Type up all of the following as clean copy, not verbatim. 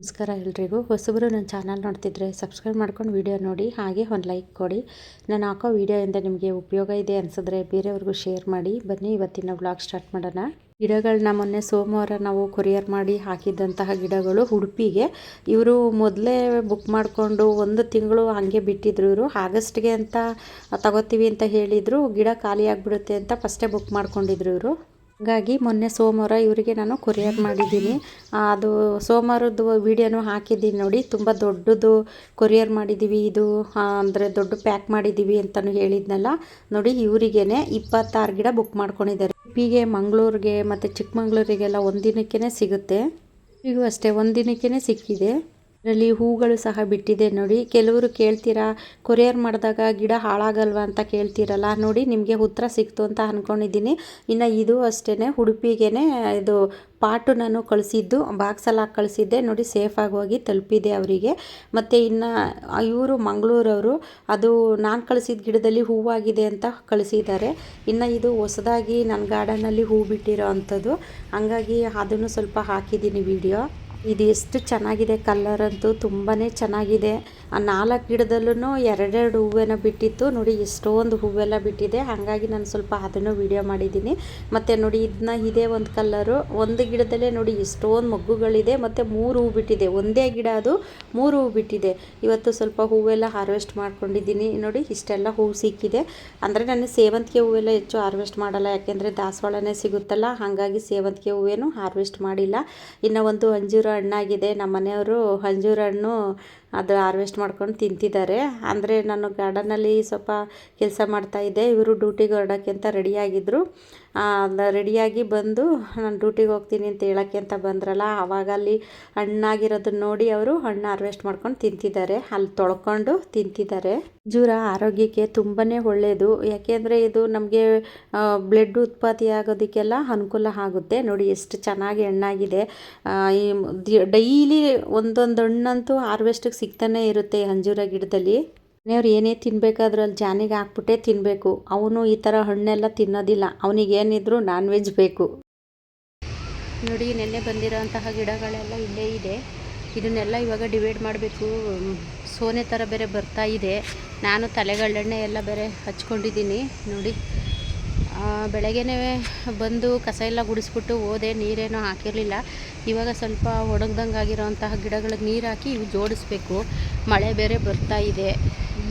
ನಮಸ್ಕಾರ ಎಲ್ರಿಗೂ. ಹೊಸಬರು ನನ್ನ ಚಾನಲ್ ನೋಡ್ತಿದ್ರೆ ಸಬ್ಸ್ಕ್ರೈಬ್ ಮಾಡ್ಕೊಂಡು ವಿಡಿಯೋ ನೋಡಿ, ಹಾಗೆ ಒಂದು ಲೈಕ್ ಕೊಡಿ. ನಾನು ಹಾಕೋ ವಿಡಿಯೋಯಿಂದ ನಿಮಗೆ ಉಪಯೋಗ ಇದೆ ಅನಿಸಿದ್ರೆ ಬೇರೆಯವ್ರಿಗೂ ಶೇರ್ ಮಾಡಿ. ಬನ್ನಿ ಇವತ್ತಿನ ವ್ಲಾಗ್ ಸ್ಟಾರ್ಟ್ ಮಾಡೋಣ. ಗಿಡಗಳನ್ನ ಮೊನ್ನೆ ಸೋಮವಾರ ನಾವು ಕೊರಿಯರ್ ಮಾಡಿ ಹಾಕಿದ್ದಂತಹ ಗಿಡಗಳು ಉಡುಪಿಗೆ. ಇವರು ಮೊದಲೇ ಬುಕ್ ಮಾಡಿಕೊಂಡು 1 ತಿಂಗಳು ಹಾಗೆ ಬಿಟ್ಟಿದ್ರು. ಇವರು ಆಗಸ್ಟ್ಗೆ ಅಂತ ತಗೋತೀವಿ ಅಂತ ಹೇಳಿದರು. ಗಿಡ ಖಾಲಿ ಆಗಿಬಿಡುತ್ತೆ ಅಂತ ಫಸ್ಟೇ ಬುಕ್ ಮಾಡ್ಕೊಂಡಿದ್ರು ಇವರು. ಹಾಗಾಗಿ ಮೊನ್ನೆ ಸೋಮವಾರ ಇವರಿಗೆ ನಾನು ಕೊರಿಯರ್ ಮಾಡಿದ್ದೀನಿ. ಅದು ಸೋಮವಾರದ್ದು ವೀಡಿಯೋನು ಹಾಕಿದ್ದೀನಿ ನೋಡಿ. ತುಂಬ ದೊಡ್ಡದು ಕೊರಿಯರ್ ಮಾಡಿದ್ದೀವಿ, ಇದು ಅಂದರೆ ದೊಡ್ಡ ಪ್ಯಾಕ್ ಮಾಡಿದ್ದೀವಿ ಅಂತಲೂ ಹೇಳಿದ್ನಲ್ಲ ನೋಡಿ. ಇವರಿಗೇ 26 ಗಿಡ ಬುಕ್ ಮಾಡ್ಕೊಂಡಿದ್ದಾರೆ. ಉಡುಪಿಗೆ, ಮಂಗಳೂರಿಗೆ ಮತ್ತು ಚಿಕ್ಕಮಂಗ್ಳೂರಿಗೆಲ್ಲ ಒಂದಿನಕ್ಕೇ ಸಿಗುತ್ತೆ. ಈಗೂ ಅಷ್ಟೇ ಒಂದಿನಕ್ಕೇ ಸಿಕ್ಕಿದೆ. ಇದರಲ್ಲಿ ಹೂಗಳು ಸಹ ಬಿಟ್ಟಿದೆ ನೋಡಿ. ಕೆಲವರು ಕೇಳ್ತೀರಾ ಕೊರಿಯರ್ ಮಾಡಿದಾಗ ಗಿಡ ಹಾಳಾಗಲ್ವಾ ಅಂತ ಕೇಳ್ತೀರಲ್ಲ, ನೋಡಿ ನಿಮಗೆ ಉತ್ತರ ಸಿಕ್ತು ಅಂತ ಅಂದ್ಕೊಂಡಿದ್ದೀನಿ. ಇನ್ನು ಇದು ಅಷ್ಟೇ, ಉಡುಪಿಗೆ ಇದು ಪಾಟು ನಾನು ಕಳಿಸಿದ್ದು, ಬಾಕ್ಸಲ್ಲಿ ಹಾಕಿ ಕಳಿಸಿದ್ದೆ ನೋಡಿ. ಸೇಫಾಗಿ ಹೋಗಿ ತಲುಪಿದೆ ಅವರಿಗೆ. ಮತ್ತು ಇನ್ನು ಇವರು ಮಂಗಳೂರವರು, ಅದು ನಾನು ಕಳಿಸಿದ ಗಿಡದಲ್ಲಿ ಹೂವಾಗಿದೆ ಅಂತ ಕಳಿಸಿದ್ದಾರೆ. ಇನ್ನು ಇದು ಹೊಸದಾಗಿ ನನ್ನ ಗಾರ್ಡನಲ್ಲಿ ಹೂ ಬಿಟ್ಟಿರೋ ಅಂಥದ್ದು, ಹಂಗಾಗಿ ಅದನ್ನು ಸ್ವಲ್ಪ ಹಾಕಿದ್ದೀನಿ ವಿಡಿಯೋ. ಇದು ಎಷ್ಟು ಚೆನ್ನಾಗಿದೆ, ಕಲರ್ ಅಂತೂ ತುಂಬಾ ಚೆನ್ನಾಗಿದೆ. ಆ 4 ಗಿಡದಲ್ಲೂ ಎರಡೆರಡು ಹೂವೇನೋ ಬಿಟ್ಟಿತ್ತು ನೋಡಿ. ಎಷ್ಟೊಂದು ಹೂವೆಲ್ಲ ಬಿಟ್ಟಿದೆ, ಹಾಗಾಗಿ ನಾನು ಸ್ವಲ್ಪ ಅದನ್ನು ವಿಡಿಯೋ ಮಾಡಿದ್ದೀನಿ. ಮತ್ತು ನೋಡಿ ಇದೇ ಒಂದು ಕಲ್ಲರು. ಒಂದು ಗಿಡದಲ್ಲೇ ನೋಡಿ ಎಷ್ಟೊಂದು ಮೊಗ್ಗುಗಳಿದೆ ಮತ್ತು 3 ಹೂ ಬಿಟ್ಟಿದೆ. ಒಂದೇ ಗಿಡ ಅದು 3 ಹೂ ಬಿಟ್ಟಿದೆ. ಇವತ್ತು ಸ್ವಲ್ಪ ಹೂವೆಲ್ಲ ಹಾರ್ವೆಸ್ಟ್ ಮಾಡ್ಕೊಂಡಿದ್ದೀನಿ ನೋಡಿ. ಇಷ್ಟೆಲ್ಲ ಹೂವು ಸಿಕ್ಕಿದೆ. ಅಂದರೆ ನಾನು ಸೇವಂತಿಗೆ ಹೂವೆಲ್ಲ ಹೆಚ್ಚು ಹಾರ್ವೆಸ್ಟ್ ಮಾಡಲ್ಲ, ಯಾಕೆಂದರೆ ದಾಸವಾಳನೇ ಸಿಗುತ್ತಲ್ಲ, ಹಾಗಾಗಿ ಸೇವಂತಿಗೆ ಹೂವೇನು ಹಾರ್ವೆಸ್ಟ್ ಮಾಡಿಲ್ಲ. ಇನ್ನು ಒಂದು ಅಂಜೂರ ಹಣ್ಣಾಗಿದೆ. ನಮ್ಮ ಮನೆಯವರು ಅಂಜೂರ ಹಣ್ಣು ಅದು ಹಾರ್ವೆಸ್ಟ್ ಮಾಡ್ಕೊಂಡು ತಿಂತಿದ್ದಾರೆ. ಅಂದರೆ ನಾನು ಗಾರ್ಡನಲ್ಲಿ ಸ್ವಲ್ಪ ಕೆಲಸ ಮಾಡ್ತಾಯಿದ್ದೆ. ಇವರು ಡ್ಯೂಟಿಗೆ ಹೊರಡೋಕ್ಕೆ ಅಂತ ರೆಡಿಯಾಗಿದ್ದರು. ರೆಡಿಯಾಗಿ ಬಂದು ನಾನು ಡ್ಯೂಟಿಗೆ ಹೋಗ್ತೀನಿ ಅಂತ ಹೇಳೋಕ್ಕೆ ಅಂತ ಬಂದ್ರಲ್ಲ, ಆವಾಗ ಅಲ್ಲಿ ಹಣ್ಣಾಗಿರೋದನ್ನ ನೋಡಿ ಅವರು ಹಣ್ಣು ಹಾರ್ವೆಸ್ಟ್ ಮಾಡ್ಕೊಂಡು ತಿಂತಿದ್ದಾರೆ. ಅಲ್ಲಿ ತೊಳ್ಕೊಂಡು ತಿಂತಿದ್ದಾರೆ. ಅಂಜೂರ ಆರೋಗ್ಯಕ್ಕೆ ತುಂಬಾ ಒಳ್ಳೆಯದು, ಯಾಕೆಂದರೆ ಇದು ನಮಗೆ ಬ್ಲಡ್ ಉತ್ಪತ್ತಿ ಆಗೋದಕ್ಕೆಲ್ಲ ಅನುಕೂಲ ಆಗುತ್ತೆ ನೋಡಿ. ಎಷ್ಟು ಚೆನ್ನಾಗಿ ಹಣ್ಣಾಗಿದೆ. ಡೈಲಿ ಒಂದೊಂದು ಹಣ್ಣಂತೂ ಹಾರ್ವೆಸ್ಟಿಗೆ ಸಿಗ್ತಾನೆ ಇರುತ್ತೆ ಅಂಜೂರ ಗಿಡದಲ್ಲಿ. ಮನೆಯವ್ರು ಏನೇ ತಿನ್ನಬೇಕಾದ್ರೂ ಅಲ್ಲಿ ಜಾನಿಗೆ ಹಾಕ್ಬಿಟ್ಟೆ ತಿನ್ನಬೇಕು. ಅವನು ಈ ಥರ ಹಣ್ಣೆಲ್ಲ ತಿನ್ನೋದಿಲ್ಲ, ಅವನಿಗೇನಿದ್ರು ನಾನ್ ವೆಜ್ ಬೇಕು ನೋಡಿ. ನೆನ್ನೆ ಬಂದಿರೋಂತಹ ಗಿಡಗಳೆಲ್ಲ ಇಲ್ಲೇ ಇದೆ. ಇದನ್ನೆಲ್ಲ ಇವಾಗ ಡಿವೈಡ್ ಮಾಡಬೇಕು. ಸೋನೆ ಥರ ಬೇರೆ ಬರ್ತಾ ಇದೆ. ನಾನು ತಲೆಗಳೆಣ್ಣೆ ಎಲ್ಲ ಬೇರೆ ಹಚ್ಕೊಂಡಿದ್ದೀನಿ ನೋಡಿ. ಬೆಳಗ್ಗೆನೇ ಬಂದು ಕಸ ಎಲ್ಲ ಗುಡಿಸ್ಬಿಟ್ಟು ಹೋದೆ, ನೀರೇನೋ ಹಾಕಿರಲಿಲ್ಲ. ಇವಾಗ ಸ್ವಲ್ಪ ಒಣಗ್ದಂಗೆ ಆಗಿರೋಂತಹ ಗಿಡಗಳಿಗೆ ನೀರು ಹಾಕಿ ಇವು ಜೋಡಿಸ್ಬೇಕು. ಮಳೆ ಬೇರೆ ಬರ್ತಾ ಇದೆ,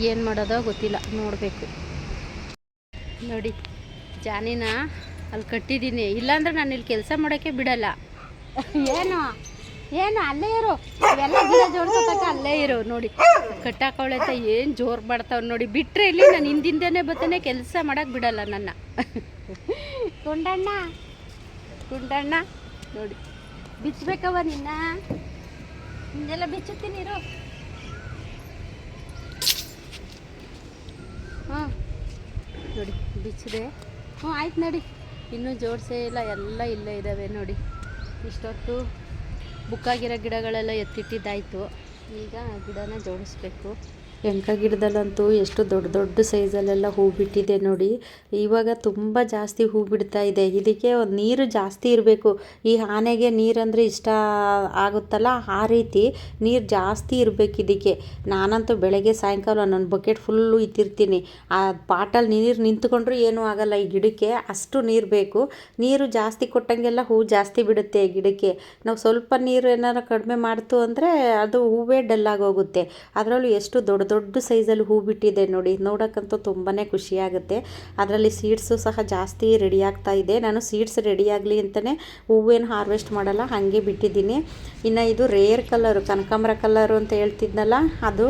ಏನು ಮಾಡೋದೋ ಗೊತ್ತಿಲ್ಲ, ನೋಡಬೇಕು ನೋಡಿ. ಜಾನಿನ ಅಲ್ಲಿ ಕಟ್ಟಿದ್ದೀನಿ, ಇಲ್ಲಾಂದ್ರೆ ನಾನು ಇಲ್ಲಿ ಕೆಲಸ ಮಾಡೋಕ್ಕೆ ಬಿಡಲ್ಲ. ಏನು ಅಲ್ಲೇ ಇರು, ಇವೆಲ್ಲ ಗಿಡ ಜೋಡಿಸೋತಕ್ಕ ಅಲ್ಲೇ ಇರು ನೋಡಿ. ಕಟ್ಟಾಕವಳೆಂತ ಏನು ಜೋರು ಮಾಡ್ತಾವೆ ನೋಡಿ. ಬಿಟ್ಟರೆ ಇಲ್ಲಿ ನಾನು ಹಿಂದಿಂದನೇ ಬರ್ತೇನೆ, ಕೆಲಸ ಮಾಡೋಕ್ಕೆ ಬಿಡಲ್ಲ ನನ್ನ. ಕುಂಡಣ್ಣ ನೋಡಿ, ಬಿಚ್ಚಬೇಕವ ನಿನ್ನೆಲ್ಲ ಬಿಚ್ಚುತ್ತೀನಿ ಇರು. ಹಾಂ ನೋಡಿ ಬಿಚ್ಚಿದೆ. ಆಯ್ತು ನೋಡಿ. ಇನ್ನೂ ಜೋಡಿಸೇ ಇಲ್ಲ, ಎಲ್ಲ ಇಲ್ಲೇ ಇದ್ದಾವೆ ನೋಡಿ. ಇಷ್ಟೊತ್ತು ಬುಕ್ಕಾಗಿರೋ ಗಿಡಗಳೆಲ್ಲ ಎತ್ತಿಟ್ಟಿದ್ದಾಯಿತು. ಈಗ ಗಿಡನ ಜೋಡಿಸ್ಬೇಕು. ಎಂಕ ಗಿಡದಲ್ಲಂತೂ ಎಷ್ಟು ದೊಡ್ಡ ದೊಡ್ಡ ಸೈಜಲ್ಲೆಲ್ಲ ಹೂ ಬಿಟ್ಟಿದೆ ನೋಡಿ. ಇವಾಗ ತುಂಬ ಜಾಸ್ತಿ ಹೂ ಬಿಡ್ತಾ ಇದೆ. ಇದಕ್ಕೆ ಒಂದು ನೀರು ಜಾಸ್ತಿ ಇರಬೇಕು. ಈ ಆನೆಗೆ ನೀರಂದರೆ ಇಷ್ಟ ಆಗುತ್ತಲ್ಲ, ಆ ರೀತಿ ನೀರು ಜಾಸ್ತಿ ಇರಬೇಕು ಇದಕ್ಕೆ. ನಾನಂತೂ ಬೆಳಗ್ಗೆ ಸಾಯಂಕಾಲ ಒಂದೊಂದು ಬಕೆಟ್ ಫುಲ್ಲು ಇಟ್ಟಿರ್ತೀನಿ. ಆ ಪಾಟಲ್ಲಿ ನೀರು ನಿಂತ್ಕೊಂಡ್ರೂ ಏನೂ ಆಗಲ್ಲ ಈ ಗಿಡಕ್ಕೆ, ಅಷ್ಟು ನೀರು ಬೇಕು. ನೀರು ಜಾಸ್ತಿ ಕೊಟ್ಟಂಗೆಲ್ಲ ಹೂ ಜಾಸ್ತಿ ಬಿಡುತ್ತೆ ಗಿಡಕ್ಕೆ. ನಾವು ಸ್ವಲ್ಪ ನೀರು ಏನಾರು ಕಡಿಮೆ ಮಾಡ್ತು ಅಂದರೆ ಅದು ಹೂವೇ ಡಲ್ಲಾಗೋಗುತ್ತೆ. ಅದರಲ್ಲೂ ಎಷ್ಟು ದೊಡ್ಡ ದೊಡ್ಡ ಸೈಜಲ್ಲಿ ಹೂ ಬಿಟ್ಟಿದೆ ನೋಡಿ. ನೋಡೋಕ್ಕಂತೂ ತುಂಬಾ ಖುಷಿಯಾಗುತ್ತೆ. ಅದರಲ್ಲಿ ಸೀಡ್ಸು ಸಹ ಜಾಸ್ತಿ ರೆಡಿ ಆಗ್ತಾ ಇದೆ. ನಾನು ಸೀಡ್ಸ್ ರೆಡಿ ಆಗಲಿ ಅಂತಲೇ ಹೂವೇನು ಹಾರ್ವೆಸ್ಟ್ ಮಾಡಲ್ಲ, ಹಾಗೆ ಬಿಟ್ಟಿದ್ದೀನಿ. ಇನ್ನು ಇದು ರೇರ್ ಕಲರು, ಕನಕಾಂಬರ ಕಲರು ಅಂತ ಹೇಳ್ತಿದ್ನಲ್ಲ, ಅದು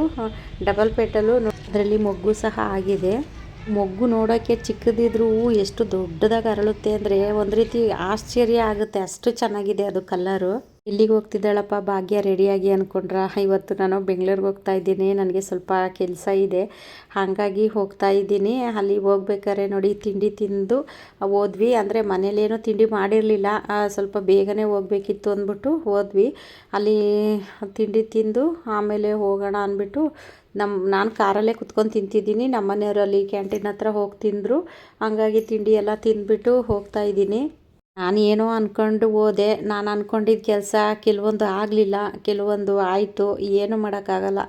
ಡಬಲ್ ಪೆಟಲು. ಅದರಲ್ಲಿ ಮೊಗ್ಗು ಸಹ ಆಗಿದೆ. ಮೊಗ್ಗು ನೋಡೋಕ್ಕೆ ಚಿಕ್ಕದಿದ್ರೂ ಎಷ್ಟು ದೊಡ್ಡದಾಗಿ ಅರಳುತ್ತೆ ಅಂದರೆ ಒಂದು ರೀತಿ ಆಶ್ಚರ್ಯ ಆಗುತ್ತೆ, ಅಷ್ಟು ಚೆನ್ನಾಗಿದೆ ಅದು ಕಲ್ಲರು. ಇಲ್ಲಿಗೆ ಹೋಗ್ತಿದ್ದಾಳಪ್ಪ ಭಾಗ್ಯ ರೆಡಿಯಾಗಿ ಅಂದ್ಕೊಂಡ್ರ. ಇವತ್ತು ನಾನು ಬೆಂಗಳೂರಿಗೆ ಹೋಗ್ತಾ ಇದ್ದೀನಿ. ನನಗೆ ಸ್ವಲ್ಪ ಕೆಲಸ ಇದೆ, ಹಾಗಾಗಿ ಹೋಗ್ತಾ ಇದ್ದೀನಿ. ಅಲ್ಲಿ ಹೋಗ್ಬೇಕಾದ್ರೆ ನೋಡಿ ತಿಂಡಿ ತಿಂದು ಹೋದ್ವಿ. ಅಂದರೆ ಮನೇಲೇನೋ ತಿಂಡಿ ಮಾಡಿರಲಿಲ್ಲ, ಸ್ವಲ್ಪ ಬೇಗನೆ ಹೋಗ್ಬೇಕಿತ್ತು ಅಂದ್ಬಿಟ್ಟು ಹೋದ್ವಿ. ಅಲ್ಲಿ ತಿಂಡಿ ತಿಂದು ಆಮೇಲೆ ಹೋಗೋಣ ಅಂದ್ಬಿಟ್ಟು ನಾನು ಕಾರಲ್ಲೇ ಕುತ್ಕೊಂಡು ತಿಂತಿದ್ದೀನಿ. ನಮ್ಮ ಮನೆಯವರು ಅಲ್ಲಿ ಕ್ಯಾಂಟೀನ್ ಹತ್ರ ಹೋಗಿ ತಿಂದರು. ಹಂಗಾಗಿ ತಿಂಡಿ ಎಲ್ಲ ತಿಂದ್ಬಿಟ್ಟು ಹೋಗ್ತಾ ಇದ್ದೀನಿ. ನಾನು ಏನೋ ಅಂದ್ಕೊಂಡು ಹೋದೆ. ನಾನು ಅಂದ್ಕೊಂಡಿದ್ದ ಕೆಲಸ ಕೆಲವೊಂದು ಆಗಲಿಲ್ಲ, ಕೆಲವೊಂದು ಆಯಿತು. ಏನು ಮಾಡೋಕ್ಕಾಗಲ್ಲ.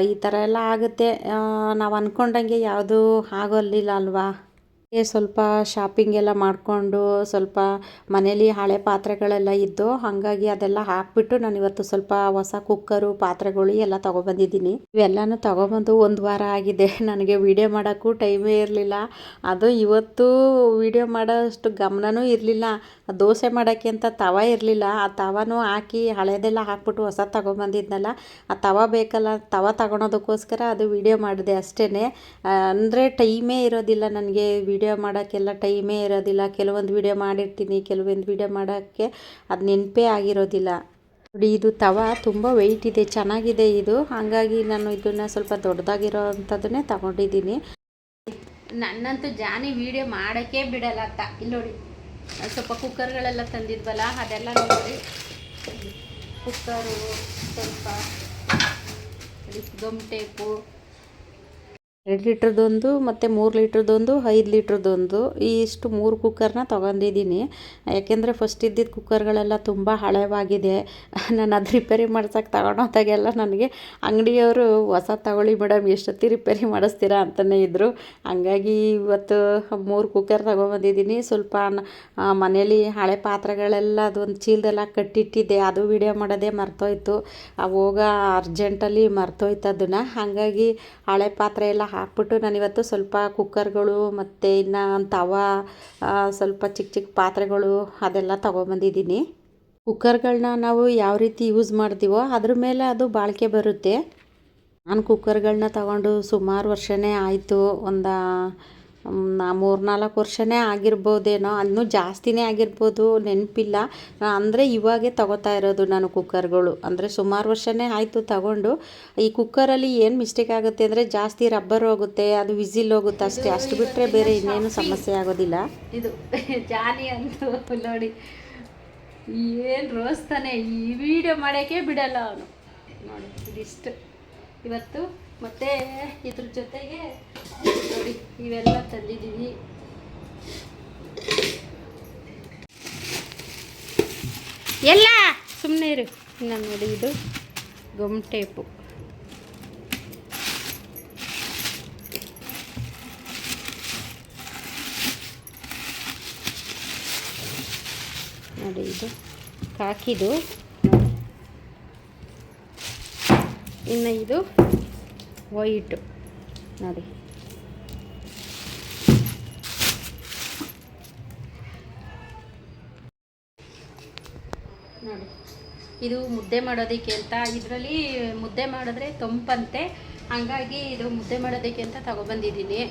ಈ ಥರ ಎಲ್ಲ ಆಗುತ್ತೆ. ನಾವು ಅಂದ್ಕೊಂಡಂಗೆ ಯಾವುದೂ ಆಗೋಲ್ಲಿಲ್ಲ ಅಲ್ವಾ. ಸ್ವಲ್ಪ ಶಾಪಿಂಗ್ ಎಲ್ಲ ಮಾಡಿಕೊಂಡು ಸ್ವಲ್ಪ ಮನೇಲಿ ಹಳೆ ಪಾತ್ರೆಗಳೆಲ್ಲ ಇದ್ದು, ಹಾಗಾಗಿ ಅದೆಲ್ಲ ಹಾಕ್ಬಿಟ್ಟು ನಾನು ಇವತ್ತು ಸ್ವಲ್ಪ ಹೊಸ ಕುಕ್ಕರು ಪಾತ್ರೆಗಳು ಎಲ್ಲ ತೊಗೊಬಂದಿದ್ದೀನಿ. ಇವೆಲ್ಲನೂ ತೊಗೊಬಂದು ಒಂದು ವಾರ ಆಗಿದೆ. ನನಗೆ ವೀಡಿಯೋ ಮಾಡೋಕ್ಕೂ ಟೈಮೇ ಇರಲಿಲ್ಲ. ಅದು ಇವತ್ತು ವೀಡಿಯೋ ಮಾಡೋಷ್ಟು ಗಮನವೂ ಇರಲಿಲ್ಲ. ದೋಸೆ ಮಾಡೋಕ್ಕೆ ಅಂತ ತವ ಇರಲಿಲ್ಲ. ಆ ತವನೂ ಹಾಕಿ ಹಳೆದೆಲ್ಲ ಹಾಕ್ಬಿಟ್ಟು ಹೊಸ ತೊಗೊಬಂದಿದ್ನಲ್ಲ, ಆ ತವ ಬೇಕಲ್ಲ, ತವ ತಗೊಳೋದಕ್ಕೋಸ್ಕರ ಅದು ವೀಡಿಯೋ ಮಾಡಿದೆ ಅಷ್ಟೇ. ಅಂದರೆ ಟೈಮೇ ಇರೋದಿಲ್ಲ ನನಗೆ, ವೀಡಿಯೋ ಮಾಡೋಕ್ಕೆಲ್ಲ ಟೈಮೇ ಇರೋದಿಲ್ಲ. ಕೆಲವೊಂದು ವೀಡಿಯೋ ಮಾಡಿರ್ತೀನಿ, ಕೆಲವೊಂದು ವೀಡಿಯೋ ಮಾಡೋಕ್ಕೆ ಅದು ನೆನಪೇ ಆಗಿರೋದಿಲ್ಲ. ನೋಡಿ, ಇದು ತವ ತುಂಬ ವೆಯ್ಟ್ ಇದೆ, ಚೆನ್ನಾಗಿದೆ ಇದು. ಹಾಗಾಗಿ ನಾನು ಇದನ್ನು ಸ್ವಲ್ಪ ದೊಡ್ಡದಾಗಿರೋ ಅಂಥದ್ದನ್ನೇ ತಗೊಂಡಿದ್ದೀನಿ. ನನ್ನಂತೂ ಜಾನಿ ವೀಡಿಯೋ ಮಾಡೋಕ್ಕೆ ಬಿಡಲ್ಲ ಅಂತ. ಇಲ್ಲಿ ನೋಡಿ, ಸ್ವಲ್ಪ ಕುಕ್ಕರ್ಗಳೆಲ್ಲ ತಂದಿದ್ವಲ್ಲ, ಅದೆಲ್ಲ ನೋಡಿ. ಕುಕ್ಕರು, ಸ್ವಲ್ಪ ಗಮ್ ಟೇಪು, 2 ಲೀಟ್ರದೊಂದು ಮತ್ತು 3 ಲೀಟ್ರದೊಂದು, 5 ಲೀಟ್ರದೊಂದು, ಇಷ್ಟು 3 ಕುಕ್ಕರ್ನ ತೊಗೊಂಡಿದ್ದೀನಿ. ಯಾಕೆಂದರೆ ಫಸ್ಟ್ ಇದ್ದಿದ್ದ ಕುಕ್ಕರ್ಗಳೆಲ್ಲ ತುಂಬ ಹಳೆವಾಗಿದೆ. ನಾನು ಅದು ರಿಪೇರಿ ಮಾಡ್ಸೋಕ್ಕೆ ತಗೊಂಡೋದಾಗೆಲ್ಲ ನನಗೆ ಅಂಗಡಿಯವರು ಹೊಸ ತಗೊಳ್ಳಿ ಮೇಡಮ್, ಎಷ್ಟೊತ್ತಿ ರಿಪೇರಿ ಮಾಡಿಸ್ತೀರಾ ಅಂತಲೇ ಇದ್ದರು. ಹಂಗಾಗಿ ಇವತ್ತು 3 ಕುಕ್ಕರ್ ತೊಗೊಬಂದಿದ್ದೀನಿ. ಸ್ವಲ್ಪ ಮನೇಲಿ ಹಳೆ ಪಾತ್ರೆಗಳೆಲ್ಲ ಅದೊಂದು ಚೀಲದೆಲ್ಲ ಕಟ್ಟಿಟ್ಟಿದ್ದೆ, ಅದು ವೀಡಿಯೋ ಮಾಡೋದೇ ಮರ್ತೋಯ್ತು. ಅವಾಗ ಅರ್ಜೆಂಟಲ್ಲಿ ಮರ್ತೋಯ್ತು ಅದನ್ನು. ಹಾಗಾಗಿ ಹಳೆ ಪಾತ್ರೆ ಎಲ್ಲ ಹಾಕ್ಬಿಟ್ಟು ನಾನಿವತ್ತು ಸ್ವಲ್ಪ ಕುಕ್ಕರ್ಗಳು ಮತ್ತು ಇನ್ನು ತವ, ಸ್ವಲ್ಪ ಚಿಕ್ಕ ಚಿಕ್ಕ ಪಾತ್ರೆಗಳು ಅದೆಲ್ಲ ತೊಗೊಬಂದಿದ್ದೀನಿ. ಕುಕ್ಕರ್ಗಳನ್ನ ನಾವು ಯಾವ ರೀತಿ ಯೂಸ್ ಮಾಡ್ತೀವೋ ಅದ್ರ ಮೇಲೆ ಅದು ಬಾಳಿಕೆ ಬರುತ್ತೆ. ನಾನು ಕುಕ್ಕರ್ಗಳನ್ನ ತಗೊಂಡು ಸುಮಾರು ವರ್ಷನೇ ಆಯಿತು. ಒಂದು 3-4 ವರ್ಷನೇ ಆಗಿರ್ಬೋದೇನೋ, ಇನ್ನೂ ಜಾಸ್ತಿನೇ ಆಗಿರ್ಬೋದು, ನೆನಪಿಲ್ಲ. ಅಂದರೆ ಇವಾಗೇ ತಗೋತಾ ಇರೋದು ನಾನು ಕುಕ್ಕರ್ಗಳು. ಅಂದರೆ ಸುಮಾರು ವರ್ಷನೇ ಆಯಿತು ತಗೊಂಡು. ಈ ಕುಕ್ಕರಲ್ಲಿ ಏನು ಮಿಸ್ಟೇಕ್ ಆಗುತ್ತೆ ಅಂದರೆ ಜಾಸ್ತಿ ರಬ್ಬರ್ ಹೋಗುತ್ತೆ, ಅದು ವಿಸಿಲ್ ಹೋಗುತ್ತೆ ಅಷ್ಟೇ. ಅಷ್ಟು ಬಿಟ್ಟರೆ ಬೇರೆ ಇನ್ನೇನು ಸಮಸ್ಯೆ ಆಗೋದಿಲ್ಲ. ಇದು ಜಾನಿ ಅಂತೂ ನೋಡಿ ಏನು ರೋಸ್ತಾನೆ, ಈ ವಿಡಿಯೋ ಮಾಡೋಕ್ಕೆ ಬಿಡಲ್ಲ ಅವನು. ನೋಡಿ ಇದಿಷ್ಟು ಇವತ್ತು. ಮತ್ತು ಇದ್ರ ಜೊತೆಗೆ ನೋಡಿ ಇವೆಲ್ಲ ತಂದಿದ್ದೀವಿ. ಎಲ್ಲ ಸುಮ್ಮನೆ ಇರು. ಇನ್ನು ನೋಡಿ, ಇದು ಗಮ್ ಟೇಪು, ನೋಡಿ ಇದು ಕಾಕಿದು. ಇನ್ನು ಇದು ವೈಟು ನೋಡಿ. ನೋಡಿ, ಇದು ಮುದ್ದೆ ಮಾಡೋದಕ್ಕೆ ಅಂತ. ಇದರಲ್ಲಿ ಮುದ್ದೆ ಮಾಡಿದ್ರೆ ತಂಪಂತೆ, ಹಾಗಾಗಿ ಇದು ಮುದ್ದೆ ಮಾಡೋದಕ್ಕೆ ಅಂತ ತಗೊಬಂದಿದ್ದೀನಿ.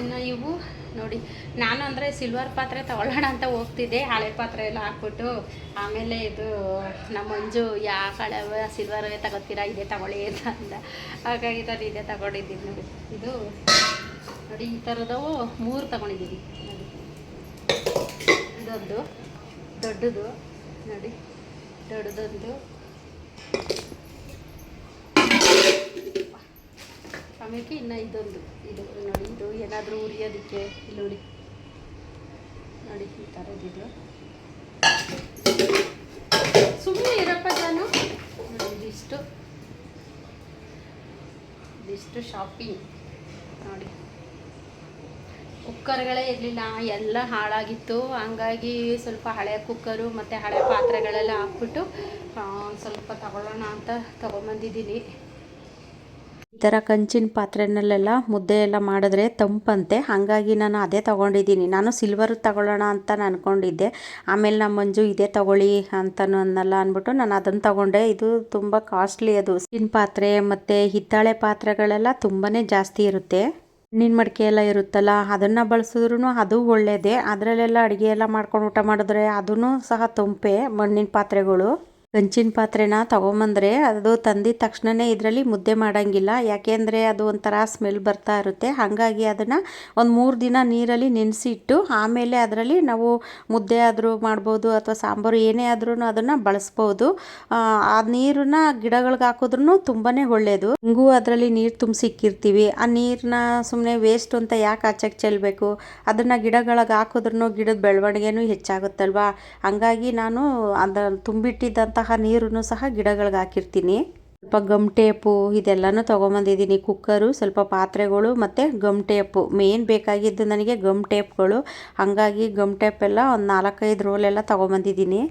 ಇನ್ನು ಇವು ನೋಡಿ, ನಾನು ಅಂದರೆ ಸಿಲ್ವರ್ ಪಾತ್ರೆ ತಗೊಳ್ಳೋಣ ಅಂತ ಹೋಗ್ತಿದ್ದೆ, ಹಳೆ ಪಾತ್ರೆ ಎಲ್ಲ ಹಾಕ್ಬಿಟ್ಟು. ಆಮೇಲೆ ಇದು ನಮ್ಮ ಮಂಜು ಹಳೆ ಸಿಲ್ವರೇ ತಗೋತೀರಾ, ಇದೇ ತಗೊಳ್ಳಿ ಅಂತ ಅಂದ. ಹಾಗಾಗಿ ನಾನು ಇದೇ ತಗೊಂಡಿದ್ದೀನಿ. ನೋಡಿ, ಇದು ನೋಡಿ ಈ ಥರದವು 3 ತಗೊಂಡಿದ್ದೀನಿ. ನೋಡಿ, ಇದೊಂದು ದೊಡ್ಡದು ನೋಡಿ, ದೊಡ್ಡದೊಂದು. ಆಮೇಲೆ ಇನ್ನು ಇದೊಂದು, ಇದು ನೋಡಿ, ಇದು ಏನಾದರೂ ಉರಿಯೋದಕ್ಕೆ. ನೋಡಿ ನೋಡಿ ಈ ಥರದ್ದಿದು. ಸುಮ್ಮನೆ ಇರಪ್ಪ ನಾನು. ನೋಡಿ ಇದಿಷ್ಟು ಶಾಪಿಂಗ್. ನೋಡಿ, ಕುಕ್ಕರ್ಗಳೇ ಇರಲಿಲ್ಲ, ಎಲ್ಲ ಹಾಳಾಗಿತ್ತು. ಹಂಗಾಗಿ ಸ್ವಲ್ಪ ಹಳೆ ಕುಕ್ಕರು ಮತ್ತು ಹಳೆ ಪಾತ್ರೆಗಳೆಲ್ಲ ಹಾಕ್ಬಿಟ್ಟು ಸ್ವಲ್ಪ ತಗೊಳ್ಳೋಣ ಅಂತ ತೊಗೊಂಬಂದಿದ್ದೀನಿ. ಈ ಥರ ಕಂಚಿನ ಪಾತ್ರೆನಲ್ಲೆಲ್ಲ ಮುದ್ದೆ ಎಲ್ಲ ಮಾಡಿದ್ರೆ ತಂಪಂತೆ, ಹಾಗಾಗಿ ನಾನು ಅದೇ ತೊಗೊಂಡಿದ್ದೀನಿ. ನಾನು ಸಿಲ್ವರ್ ತಗೊಳ್ಳೋಣ ಅಂತ ಅಂದ್ಕೊಂಡಿದ್ದೆ. ಆಮೇಲೆ ನಮ್ಮ ಮಂಜು ಇದೇ ತೊಗೊಳ್ಳಿ ಅಂತನೂ ಅನ್ನಲ್ಲ ಅಂದ್ಬಿಟ್ಟು ನಾನು ಅದನ್ನು ತೊಗೊಂಡೆ. ಇದು ತುಂಬ ಕಾಸ್ಟ್ಲಿ, ಅದು ಸ್ಟೀಲ್ ಪಾತ್ರೆ ಮತ್ತು ಹಿತ್ತಾಳೆ ಪಾತ್ರೆಗಳೆಲ್ಲ ತುಂಬಾ ಜಾಸ್ತಿ ಇರುತ್ತೆ. ಮಣ್ಣಿನ ಮಡಿಕೆ ಎಲ್ಲ ಇರುತ್ತಲ್ಲ, ಅದನ್ನು ಬಳಸಿದ್ರೂ ಅದು ಒಳ್ಳೆಯದೇ. ಅದರಲ್ಲೆಲ್ಲ ಅಡುಗೆ ಎಲ್ಲ ಮಾಡ್ಕೊಂಡು ಊಟ ಮಾಡಿದ್ರೆ ಅದೂ ಸಹ ತಂಪೆ, ಮಣ್ಣಿನ ಪಾತ್ರೆಗಳು. ಕಂಚಿನ ಪಾತ್ರೆನ ತೊಗೊಂಬಂದರೆ ಅದು ತಂದಿದ ತಕ್ಷಣವೇ ಇದರಲ್ಲಿ ಮುದ್ದೆ ಮಾಡೋಂಗಿಲ್ಲ, ಯಾಕೆಂದರೆ ಅದು ಒಂಥರ ಸ್ಮೆಲ್ ಬರ್ತಾ ಇರುತ್ತೆ. ಹಾಗಾಗಿ ಅದನ್ನು ಒಂದು 3 ದಿನ ನೀರಲ್ಲಿ ನೆನೆಸಿಟ್ಟು ಆಮೇಲೆ ಅದರಲ್ಲಿ ನಾವು ಮುದ್ದೆ ಆದರೂ ಮಾಡ್ಬೋದು ಅಥವಾ ಸಾಂಬಾರು ಏನೇ ಆದ್ರೂ ಅದನ್ನು ಬಳಸ್ಬೋದು. ಆ ನೀರನ್ನ ಗಿಡಗಳಿಗೆ ಹಾಕಿದ್ರೂ ತುಂಬಾ ಒಳ್ಳೆಯದು. ಹಿಂಗೂ ಅದರಲ್ಲಿ ನೀರು ತುಂಬಿಸಿಕ್ಕಿರ್ತೀವಿ, ಆ ನೀರನ್ನ ಸುಮ್ಮನೆ ವೇಸ್ಟ್ ಅಂತ ಯಾಕೆ ಆಚೆಗೆ ಚೆಲ್ಲಬೇಕು, ಅದನ್ನು ಗಿಡಗಳಿಗೆ ಹಾಕಿದ್ರೂ ಗಿಡದ ಬೆಳವಣಿಗೆನೂ ಹೆಚ್ಚಾಗುತ್ತಲ್ವ. ಹಂಗಾಗಿ ನಾನು ತುಂಬಿಟ್ಟಿದ್ದಂಥ ನೀರನ್ನು ಸಹ ಗಿಡಗಳಿಗೆ ಹಾಕಿರ್ತೀನಿ. ಸ್ವಲ್ಪ ಗಮ್ ಟೇಪು ಇದೆಲ್ಲನೂ ತೊಗೊಂಬಂದಿದ್ದೀನಿ, ಕುಕ್ಕರು, ಸ್ವಲ್ಪ ಪಾತ್ರೆಗಳು ಮತ್ತು ಗಮ್ ಟೇಪು ಮೇನ್ ಬೇಕಾಗಿದ್ದು ನನಗೆ ಗಮ್ ಟೇಪ್ಗಳು. ಹಾಗಾಗಿ ಗಮ್ ಟೇಪ್ ಎಲ್ಲ ಒಂದು 4-5 ರೋಲೆಲ್ಲ ತೊಗೊಂಬಂದಿದ್ದೀನಿ.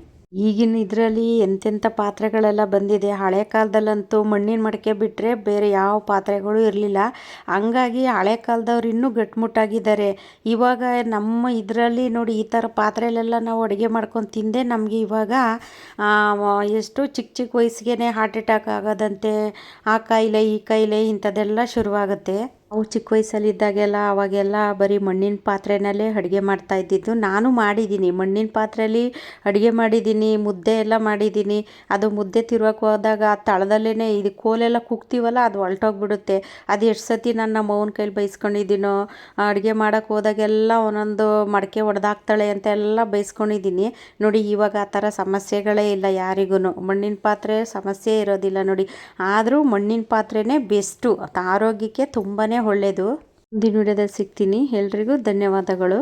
ಈಗಿನ ಇದರಲ್ಲಿ ಎಂತೆಂಥ ಪಾತ್ರೆಗಳೆಲ್ಲ ಬಂದಿದೆ. ಹಳೆ ಕಾಲದಲ್ಲಂತೂ ಮಣ್ಣಿನ ಮಡಿಕೆ ಬಿಟ್ಟರೆ ಬೇರೆ ಯಾವ ಪಾತ್ರೆಗಳು ಇರಲಿಲ್ಲ. ಹಂಗಾಗಿ ಹಳೆ ಕಾಲದವ್ರು ಇನ್ನೂ ಗಟ್ಟಿಮುಟ್ಟಾಗಿದ್ದಾರೆ. ಇವಾಗ ನಮ್ಮ ಇದರಲ್ಲಿ ನೋಡಿ ಈ ಥರ ಪಾತ್ರೆಲೆಲ್ಲ ನಾವು ಅಡುಗೆ ಮಾಡ್ಕೊಂಡು ತಿಂದೆ ನಮಗೆ ಇವಾಗ ಎಷ್ಟು ಚಿಕ್ಕ ಚಿಕ್ಕ ವಯಸ್ಸಿಗೆ ಹಾರ್ಟ್ ಅಟ್ಯಾಕ್ ಆಗೋದಂತೆ, ಆ ಕಾಯಿಲೆ ಈ ಕಾಯಿಲೆ ಇಂಥದ್ದೆಲ್ಲ ಶುರುವಾಗುತ್ತೆ. ನಾವು ಚಿಕ್ಕ ವಯಸ್ಸಲ್ಲಿದ್ದಾಗೆಲ್ಲ ಅವಾಗೆಲ್ಲ ಬರೀ ಮಣ್ಣಿನ ಪಾತ್ರೆನಲ್ಲೇ ಅಡುಗೆ ಮಾಡ್ತಾ ಇದ್ದಿದ್ದು. ನಾನು ಮಾಡಿದ್ದೀನಿ, ಮಣ್ಣಿನ ಪಾತ್ರೆಯಲ್ಲಿ ಅಡುಗೆ ಮಾಡಿದ್ದೀನಿ, ಮುದ್ದೆ ಎಲ್ಲ ಮಾಡಿದ್ದೀನಿ. ಅದು ಮುದ್ದೆ ತಿರುವಕ್ಕೆ ಹೋದಾಗ ಆ ತಳದಲ್ಲೇ ಇದು ಕೋಲೆಲ್ಲ ಕುಗ್ತೀವಲ್ಲ, ಅದು ಹೊಲ್ಟೋಗ್ಬಿಡುತ್ತೆ. ಅದು ಎಷ್ಟು ಸತಿ ನಾನು ನಮ್ಮ ಅವ್ವನ ಕೈಲಿ ಬೈಸ್ಕೊಂಡಿದ್ದೀನೋ. ಅಡುಗೆ ಮಾಡೋಕ್ಕೆ ಹೋದಾಗೆಲ್ಲ ಒಂದೊಂದು ಮಡಕೆ ಒಡೆದಾಕ್ತಾಳೆ ಅಂತೆಲ್ಲ ಬೈಸ್ಕೊಂಡಿದ್ದೀನಿ. ನೋಡಿ ಇವಾಗ ಆ ಥರ ಸಮಸ್ಯೆಗಳೇ ಇಲ್ಲ ಯಾರಿಗೂ, ಮಣ್ಣಿನ ಪಾತ್ರೆ ಸಮಸ್ಯೆ ಇರೋದಿಲ್ಲ ನೋಡಿ. ಆದರೂ ಮಣ್ಣಿನ ಪಾತ್ರೆನೇ ಬೆಸ್ಟು, ಆರೋಗ್ಯಕ್ಕೆ ತುಂಬಾ ಒಳ್ಳೆಯದು. ಮುಂದಿನ ವಿಡಿಯೋದಲ್ಲಿ ಸಿಗ್ತೀನಿ. ಎಲ್ರಿಗೂ ಧನ್ಯವಾದಗಳು.